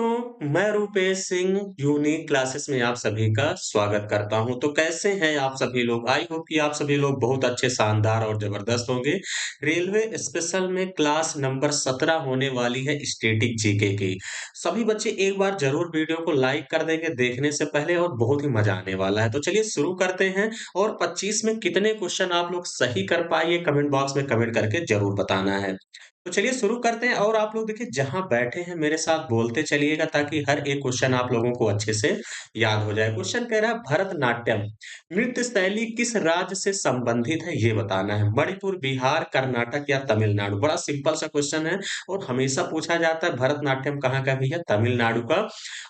तो मैं Rupesh Singh unique classes में आप सभी का स्वागत करता हूं। तो कैसे हैं आप सभी लोग? आई होप कि आप सभी लोग बहुत अच्छे, शानदार और जबरदस्त होंगे। रेलवे स्पेशल में क्लास नंबर 17 होने वाली है स्टैटिक जीके की। सभी बच्चे एक बार जरूर वीडियो को लाइक कर देंगे देखने से पहले और बहुत ही मजा आने वाला है। तो चलिए शुरू करते हैं और 25 में कितने क्वेश्चन आप लोग सही कर पाए ये कमेंट बॉक्स में कमेंट करके जरूर बताना है। तो चलिए शुरू करते हैं और आप लोग देखिए जहां बैठे हैं मेरे साथ बोलते चलिएगा ताकि हर एक क्वेश्चन आप लोगों को अच्छे से याद हो जाए। क्वेश्चन कह रहा है भरतनाट्यम नृत्य शैली किस राज्य से संबंधित है ये बताना है। मणिपुर, बिहार, कर्नाटक या तमिलनाडु। बड़ा सिंपल सा क्वेश्चन है और हमेशा पूछा जाता है। भरतनाट्यम कहाँ का है भैया? तमिलनाडु का।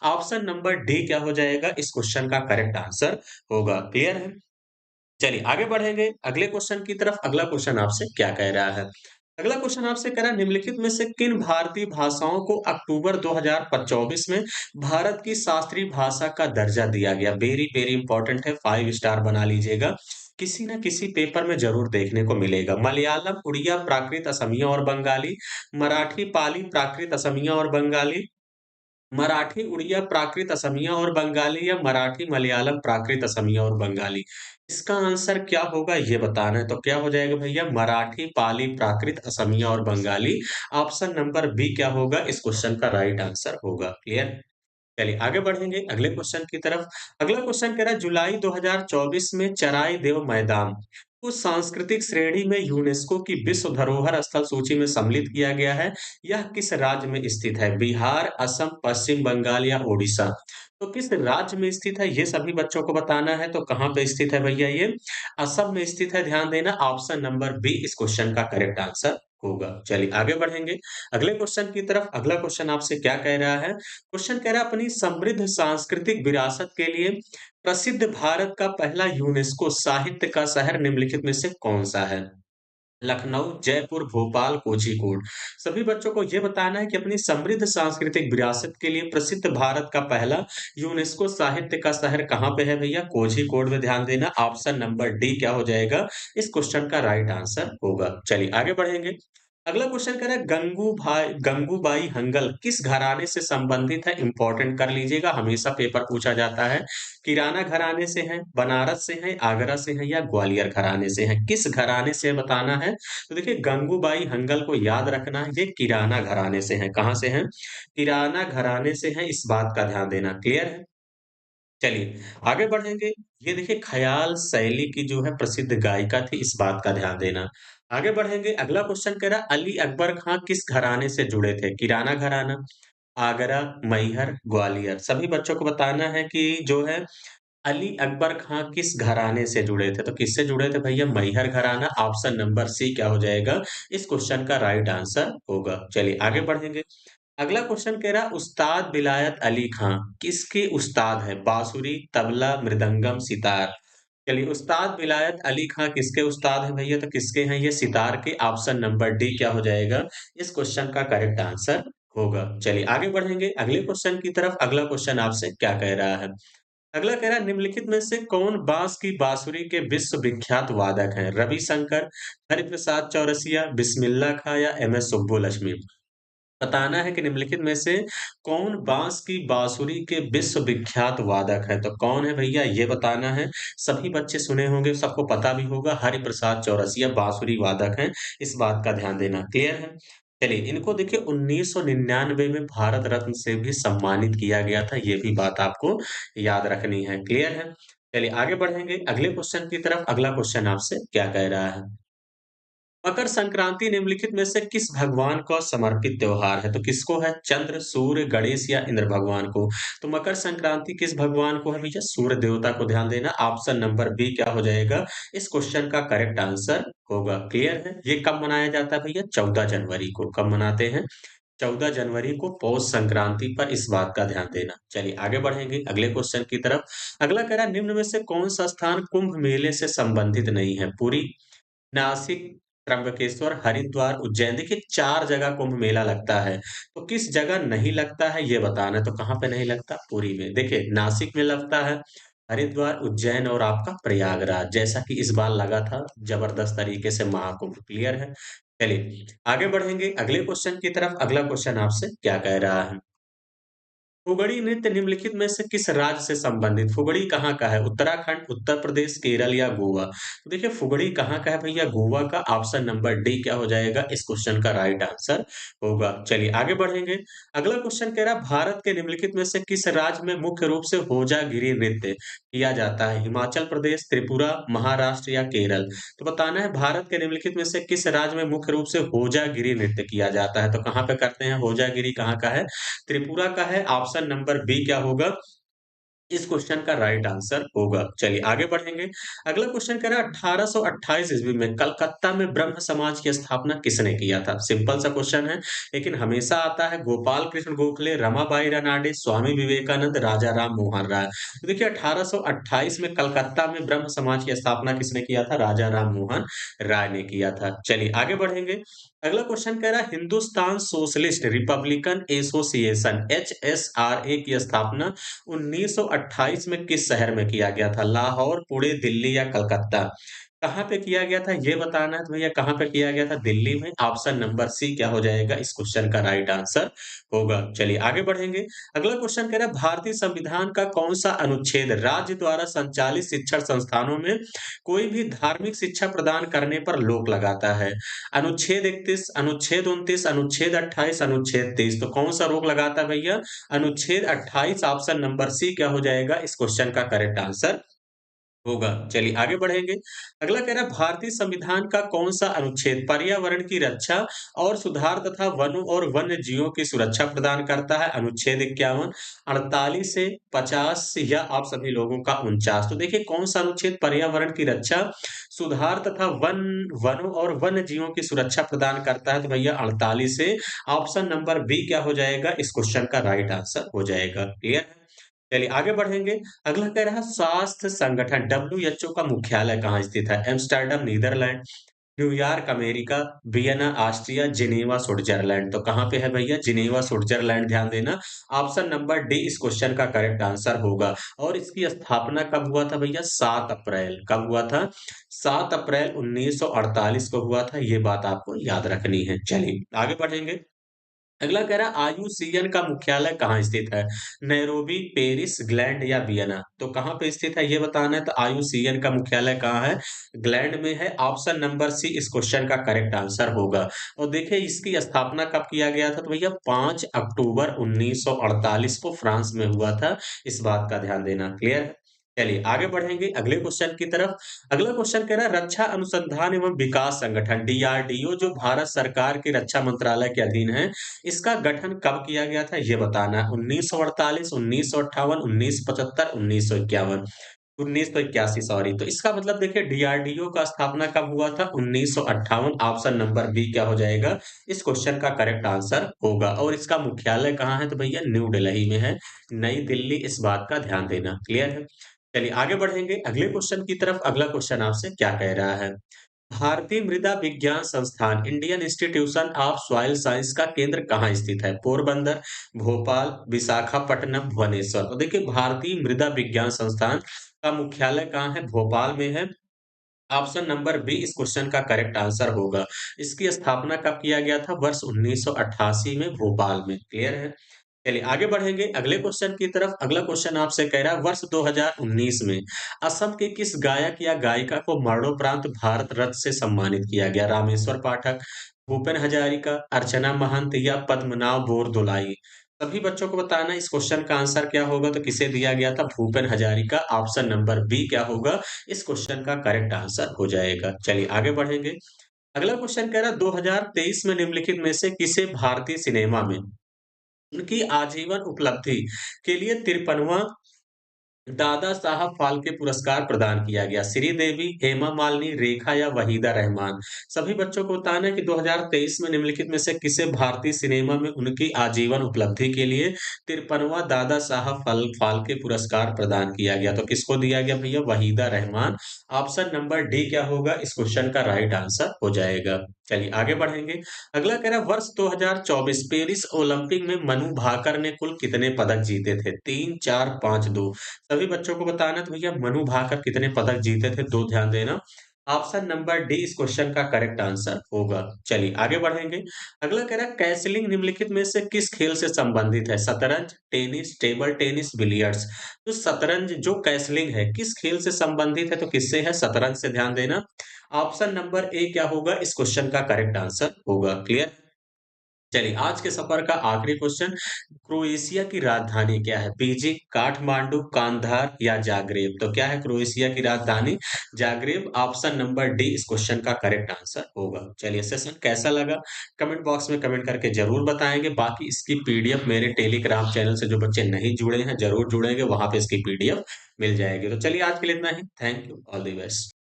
ऑप्शन नंबर डी क्या हो जाएगा इस क्वेश्चन का करेक्ट आंसर होगा। क्लियर है? चलिए आगे बढ़ेंगे अगले क्वेश्चन की तरफ। अगला क्वेश्चन आपसे क्या कह रहा है? अगला क्वेश्चन आपसे कह रहा है निम्नलिखित में से किन भारतीय भाषाओं को अक्टूबर 2024 में भारत की शास्त्रीय भाषा का दर्जा दिया गया? वेरी वेरी इंपॉर्टेंट है, 5 स्टार बना लीजिएगा। किसी न किसी पेपर में जरूर देखने को मिलेगा। मलयालम, उड़िया, प्राकृत, असमिया और बंगाली। मराठी, पाली, प्राकृत, असमिया और बंगाली। मराठी, उड़िया, प्राकृत, असमिया और बंगाली या मराठी, मलयालम, प्राकृत, असमिया और बंगाली। इसका आंसर क्या होगा ये बताना है। तो क्या हो जाएगा भैया? मराठी, पाली, प्राकृत, असमिया और बंगाली। ऑप्शन नंबर बी क्या होगा इस क्वेश्चन का राइट आंसर होगा। क्लियर? चलिए आगे बढ़ेंगे अगले क्वेश्चन की तरफ। अगला क्वेश्चन कह रहा है जुलाई 2024 में चराई देव मैदान को सांस्कृतिक श्रेणी में यूनेस्को की विश्व धरोहर स्थल सूची में सम्मिलित किया गया है। यह किस राज्य में स्थित है? बिहार, असम, पश्चिम बंगाल या ओडिशा। तो किस राज्य में स्थित है ये सभी बच्चों को बताना है। तो कहाँ पे स्थित है भैया? ये असम में स्थित है। ध्यान देना ऑप्शन नंबर बी इस क्वेश्चन का करेक्ट आंसर होगा। चलिए आगे बढ़ेंगे अगले क्वेश्चन की तरफ। अगला क्वेश्चन आपसे क्या कह रहा है? क्वेश्चन कह रहा है अपनी समृद्ध सांस्कृतिक विरासत के लिए प्रसिद्ध भारत का पहला यूनेस्को साहित्य का शहर निम्नलिखित में से कौन सा है? लखनऊ, जयपुर, भोपाल, कोझीकोड। सभी बच्चों को ये बताना है कि अपनी समृद्ध सांस्कृतिक विरासत के लिए प्रसिद्ध भारत का पहला यूनेस्को साहित्य का शहर कहाँ पे है भैया? कोझीकोड में। ध्यान देना ऑप्शन नंबर डी क्या हो जाएगा इस क्वेश्चन का राइट आंसर होगा। चलिए आगे बढ़ेंगे। अगला क्वेश्चन कह रहा है गंगूबाई हंगल किस घराने से संबंधित है? इंपॉर्टेंट कर लीजिएगा, हमेशा पेपर पूछा जाता है। किराना घराने से है, बनारस से है, आगरा से है या ग्वालियर घराने से है? किस घराने से बताना है। तो देखिए गंगूबाई हंगल को याद रखना है, ये किराना घराने से है। कहाँ से है? किराना घराने से है, इस बात का ध्यान देना। क्लियर है? चलिए आगे बढ़ेंगे। ये देखिए ख्याल शैली की जो है प्रसिद्ध गायिका थी, इस बात का ध्यान देना। आगे बढ़ेंगे अगला क्वेश्चन कह रहा है अली अकबर खां किस घराने से जुड़े थे? किराना घराना, आगरा, मैहर, ग्वालियर। सभी बच्चों को बताना है कि जो है अली अकबर खां किस घराने से जुड़े थे। तो किससे जुड़े थे भैया? मैहर घराना। ऑप्शन नंबर सी क्या हो जाएगा इस क्वेश्चन का राइट आंसर होगा। चलिए आगे बढ़ेंगे। अगला क्वेश्चन कह रहा उस्ताद विलायत अली खां किसके उस्ताद हैं? बांसुरी, तबला, मृदंगम, सितार। चलिए उस्ताद विलायत अली खां किसके उस्ताद हैं भैया? तो किसके हैं ये? सितार के। ऑप्शन नंबर डी क्या हो जाएगा इस क्वेश्चन का करेक्ट आंसर होगा। चलिए आगे बढ़ेंगे अगले क्वेश्चन की तरफ। अगला क्वेश्चन आपसे क्या कह रहा है? अगला कह रहा है निम्नलिखित में से कौन बांस की बांसुरी के विश्व विख्यात वादक हैं? रविशंकर, हरिप्रसाद चौरसिया, बिस्मिल्लाह खां या एम एस सुब्बुलक्ष्मी। बताना है कि निम्नलिखित में से कौन बांस की बांसुरी के विश्व विख्यात वादक है। तो कौन है भैया ये बताना है। सभी बच्चे सुने होंगे, सबको पता भी होगा, हरिप्रसाद चौरसिया बांसुरी वादक हैं। इस बात का ध्यान देना। क्लियर है? चलिए इनको देखिए 1999 में भारत रत्न से भी सम्मानित किया गया था, ये भी बात आपको याद रखनी है। क्लियर है? चलिए आगे बढ़ेंगे अगले क्वेश्चन की तरफ। अगला क्वेश्चन आपसे क्या कह रहा है? मकर संक्रांति निम्नलिखित में से किस भगवान को समर्पित त्योहार है? तो किसको है? चंद्र, सूर्य, गणेश या इंद्र भगवान को। तो मकर संक्रांति किस भगवान को है भैया? सूर्य देवता को। ध्यान देना ऑप्शन नंबर बी क्या हो जाएगा इस क्वेश्चन का करेक्ट आंसर होगा। क्लियर है? ये कब मनाया जाता है भैया? 14 जनवरी को। कब मनाते हैं? 14 जनवरी को पौष संक्रांति पर, इस बात का ध्यान देना। चलिए आगे बढ़ेंगे अगले क्वेश्चन की तरफ। अगला कह रहा है निम्न में से कौन सा स्थान कुंभ मेले से संबंधित नहीं है? पुरी, नासिक, त्र्यंबकेश्वर, हरिद्वार, उज्जैन। देखिए 4 जगह कुंभ मेला लगता है। तो किस जगह नहीं लगता है ये बताना है। तो कहाँ पे नहीं लगता? पुरी में। देखिए नासिक में लगता है, हरिद्वार, उज्जैन और आपका प्रयागराज, जैसा कि इस बार लगा था जबरदस्त तरीके से महाकुंभ। क्लियर है? चलिए आगे बढ़ेंगे अगले क्वेश्चन की तरफ। अगला क्वेश्चन आपसे क्या कह रहा है? फुगड़ी नृत्य निम्नलिखित में से किस राज्य से संबंधित? फुगड़ी कहाँ का है? उत्तराखंड, उत्तर प्रदेश, केरल या गोवा? तो देखिए फुगड़ी कहाँ का है भैया? गोवा का। ऑप्शन नंबर डी क्या हो जाएगा इस क्वेश्चन का राइट आंसर होगा। चलिए आगे बढ़ेंगे। अगला क्वेश्चन कह रहा है भारत के निम्नलिखित में से किस राज्य में मुख्य रूप से होजागिरी नृत्य किया जाता है? हिमाचल प्रदेश, त्रिपुरा, महाराष्ट्र या केरल? तो बताना है भारत के निम्नलिखित में से किस राज्य में मुख्य रूप से होजागिरी नृत्य किया जाता है? तो कहाँ पे करते हैं होजागिरी कहाँ का है? त्रिपुरा का है। ऑप्शन नंबर बी क्या होगा इस क्वेश्चन का राइट आंसर होगा। चलिए आगे बढ़ेंगे। अगला क्वेश्चन कह रहा है 1828 ईस्वी में कलकत्ता में ब्रह्म समाज की स्थापना किसने किया था? सिंपल सा क्वेश्चन है, लेकिन हमेशा आता है गोपाल कृष्ण गोखले, रमाबाई रनाडे, स्वामी विवेकानंद, राजा राम मोहन राय। तो देखिए 1828 में कलकत्ता में ब्रह्म समाज की स्थापना किसने किया था? राजा राम मोहन राय ने किया था। चलिए आगे बढ़ेंगे। अगला क्वेश्चन कह रहा है Hindustan socialist Republican association HSRA की स्थापना 1928 में किस शहर में किया गया था? लाहौर, पुणे, दिल्ली या कलकत्ता? कहाँ पे किया गया था ये बताना है तो भैया कहाँ पे किया गया था? दिल्ली में। ऑप्शन नंबर सी क्या हो जाएगा इस क्वेश्चन का राइट आंसर होगा। चलिए आगे बढ़ेंगे। अगला क्वेश्चन कह रहा है भारतीय संविधान का कौन सा अनुच्छेद राज्य द्वारा संचालित शिक्षण संस्थानों में कोई भी धार्मिक शिक्षा प्रदान करने पर रोक लगाता है? अनुच्छेद 31, अनुच्छेद 29, अनुच्छेद 28, अनुच्छेद 30? तो कौन सा रोक लगाता है भैया? अनुच्छेद 28। ऑप्शन नंबर सी क्या हो जाएगा इस क्वेश्चन का करेक्ट आंसर होगा। चलिए आगे बढ़ेंगे। अगला कह रहा है भारतीय संविधान का कौन सा अनुच्छेद पर्यावरण की रक्षा और सुधार तथा वनों और वन्य जीवों की सुरक्षा प्रदान करता है? अनुच्छेद 51, 48 से 50 या आप सभी लोगों का 49? तो देखिए कौन सा अनुच्छेद पर्यावरण की रक्षा, सुधार तथा वनों और वन्य जीवों की सुरक्षा प्रदान करता है? तो भैया 48 से। ऑप्शन नंबर बी क्या हो जाएगा इस क्वेश्चन का राइट आंसर हो जाएगा। क्लियर है? चलिए आगे बढ़ेंगे। अगला कह रहा है स्वास्थ्य संगठन WHO का मुख्यालय कहाँ स्थित है? Amsterdam Netherlands, New York America, Vienna Austria, Geneva Switzerland? तो कहाँ पे है भैया? Geneva Switzerland. ध्यान देना। ऑप्शन नंबर डी इस क्वेश्चन का करेक्ट आंसर होगा। और इसकी स्थापना कब हुआ था भैया? 7 अप्रैल। कब हुआ था? 7 अप्रैल 1948 को हुआ था। ये बात आपको याद रखनी है। चलिए आगे बढ़ेंगे। अगला कह रहा है आईयूसीएन का मुख्यालय कहाँ स्थित है? नैरोबी, पेरिस, ग्लैंड या वियना? तो कहाँ पे स्थित है ये बताना है। तो आईयूसीएन का मुख्यालय कहाँ है? ग्लैंड में है। ऑप्शन नंबर सी इस क्वेश्चन का करेक्ट आंसर होगा। और देखिए इसकी स्थापना कब किया गया था? तो भैया 5 अक्टूबर 1948 को फ्रांस में हुआ था। इस बात का ध्यान देना। क्लियर है? चलिए आगे बढ़ेंगे अगले क्वेश्चन की तरफ। अगला क्वेश्चन कह रहा है रक्षा अनुसंधान एवं विकास संगठन DRDO जो भारत सरकार के रक्षा मंत्रालय के अधीन है, इसका गठन कब किया गया था ये बताना है। 1948, 1958, 1975, 1951? 1981 सॉरी। तो इसका मतलब देखिए DRDO का स्थापना कब हुआ था? 1958। ऑप्शन नंबर बी क्या हो जाएगा इस क्वेश्चन का करेक्ट आंसर होगा। और इसका मुख्यालय कहाँ है? तो भैया न्यू दिल्ली में है, नई दिल्ली। इस बात का ध्यान देना। क्लियर है? चलिए आगे बढ़ेंगे अगले क्वेश्चन की तरफ। अगला क्वेश्चन आपसे क्या कह रहा है? भारतीय मृदा विज्ञान संस्थान Indian institution of soil science का केंद्र कहाँ स्थित है? पोरबंदर, भोपाल, विशाखापट्टनम, भुवनेश्वर? तो देखिए भारतीय मृदा विज्ञान संस्थान का मुख्यालय कहाँ है? भोपाल में है। ऑप्शन नंबर बी इस क्वेश्चन का करेक्ट आंसर होगा। इसकी स्थापना कब किया गया था? वर्ष 1988 में भोपाल में। क्लियर है? चलिए आगे बढ़ेंगे अगले क्वेश्चन की तरफ। अगला क्वेश्चन आपसे कह रहा है वर्ष 2019 में असम के किस गायक या गायिका को मरणोपरांत भारत रत्न से सम्मानित किया गया? रामेश्वर पाठक, भूपेन हजारिका, अर्चना महंत या पद्मनाभ बोरदोलाई? सभी बच्चों को बताना इस क्वेश्चन का आंसर क्या होगा। तो किसे दिया गया था? Bhupen Hazarika. Option number B क्या होगा इस क्वेश्चन का करेक्ट आंसर हो जाएगा। चलिए आगे बढ़ेंगे। अगला क्वेश्चन कह रहा है 2023 में निम्नलिखित में से किसे भारतीय सिनेमा में उनकी आजीवन उपलब्धि के लिए 53वां दादा साहब फाल्के पुरस्कार प्रदान किया गया? श्रीदेवी, हेमा मालिनी, रेखा या वहीदा रहमान? सभी बच्चों को बताना है कि 2023 में निम्नलिखित में से किसे भारतीय सिनेमा में उनकी आजीवन उपलब्धि के लिए 53वां दादा साहब फाल्के पुरस्कार प्रदान किया गया? तो किसको दिया गया भैया? Waheeda Rehman. Option number D क्या होगा इस क्वेश्चन का राइट आंसर हो जाएगा। चलिए आगे बढ़ेंगे। अगला कह रहा है वर्ष 2024 पेरिस ओलंपिक में मनु भाकर ने कुल कितने पदक जीते थे? 3, 4, 5, 2? सभी बच्चों को बताना है तो भैया मनु भाकर कितने पदक जीते थे? 2 ध्यान देना। ऑप्शन नंबर डी इस क्वेश्चन का करेक्ट आंसर होगा। चलिए आगे बढ़ेंगे। अगला कह रहा है कैसलिंग निम्नलिखित में से किस खेल से संबंधित है? शतरंज, टेनिस, टेबल टेनिस, बिलियर्ड्स। तो शतरंज जो कैसलिंग है किस खेल से संबंधित है? तो किससे है? शतरंज से। ध्यान देना। ऑप्शन नंबर ए क्या होगा? इस क्वेश्चन का करेक्ट आंसर होगा। क्लियर? चलिए आज के सफर का आखिरी क्वेश्चन। क्रोएशिया की राजधानी क्या है? बीजिंग, काठमांडू, कांधार या जागरेब? तो क्या है क्रोएशिया की राजधानी? जागरेब। ऑप्शन नंबर डी इस क्वेश्चन का करेक्ट आंसर होगा। चलिए सेशन कैसा लगा? कमेंट बॉक्स में कमेंट करके जरूर बताएंगे। बाकी इसकी पीडीएफ मेरे टेलीग्राम चैनल से जो बच्चे नहीं जुड़े हैं जरूर जुड़ेंगे, वहां पे इसकी पीडीएफ मिल जाएगी। तो चलिए आज के लिए इतना ही। Thank you. All the best.